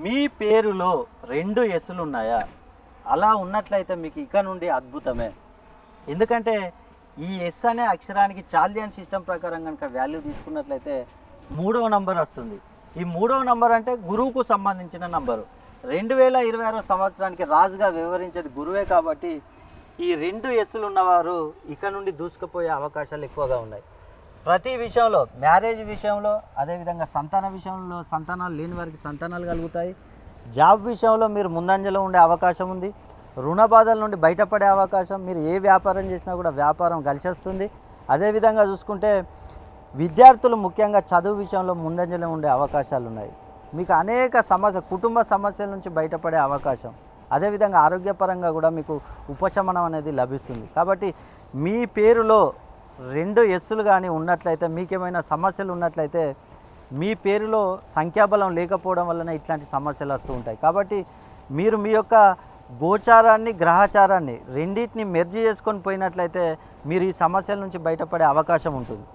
మీ పేరులో 2 ఎస్సులు ఉన్నాయా? అలా ఉన్నట్లయితే మీకు ఇక నుండి అద్భుతమే. ఎందుకంటే ఈ ఎస్ అనే అక్షరానికి చాల్దియన్ సిస్టమ్ ప్రకారం కనుక వాల్యూ తీసుకున్నట్లయితే 3వ నంబర్ వస్తుంది. ఈ 3వ నంబర్ అంటే గురువుకు సంబంధించిన నంబరు. 2026 సంవత్సరానికి రాజుగా వివరించేది గురువే కాబట్టి ఈ 2 ఎస్సులు ఉన్నవారు ఇక నుండి దూసుకుపోయే అవకాశాలు ఎక్కువగా ఉన్నాయి. ప్రతి విషయంలో, మ్యారేజ్ విషయంలో, అదేవిధంగా సంతాన విషయంలో, సంతానాలు లేని వారికి సంతానాలు కలుగుతాయి. జాబ్ విషయంలో మీరు ముందంజలో ఉండే అవకాశం ఉంది. రుణ బాధల నుండి బయటపడే అవకాశం, మీరు ఏ వ్యాపారం చేసినా కూడా వ్యాపారం కలిసొస్తుంది. అదేవిధంగా చూసుకుంటే విద్యార్థులు ముఖ్యంగా చదువు విషయంలో ముందంజలో ఉండే అవకాశాలు ఉన్నాయి. మీకు అనేక కుటుంబ సమస్యల నుంచి బయటపడే అవకాశం, అదేవిధంగా ఆరోగ్యపరంగా కూడా మీకు ఉపశమనం అనేది లభిస్తుంది. కాబట్టి మీ పేరులో 2 ఎస్సులు కానీ ఉన్నట్లయితే, మీకేమైనా సమస్యలు ఉన్నట్లయితే, మీ పేరులో సంఖ్యాబలం లేకపోవడం వలన ఇట్లాంటి సమస్యలు వస్తూ ఉంటాయి. కాబట్టి మీరు మీ యొక్క గోచారాన్ని, గ్రహచారాన్ని రెండింటిని మెర్జ్ చేసుకొని పోయినట్లయితే మీరు ఈ సమస్యల నుంచి బయటపడే అవకాశం ఉంటుంది.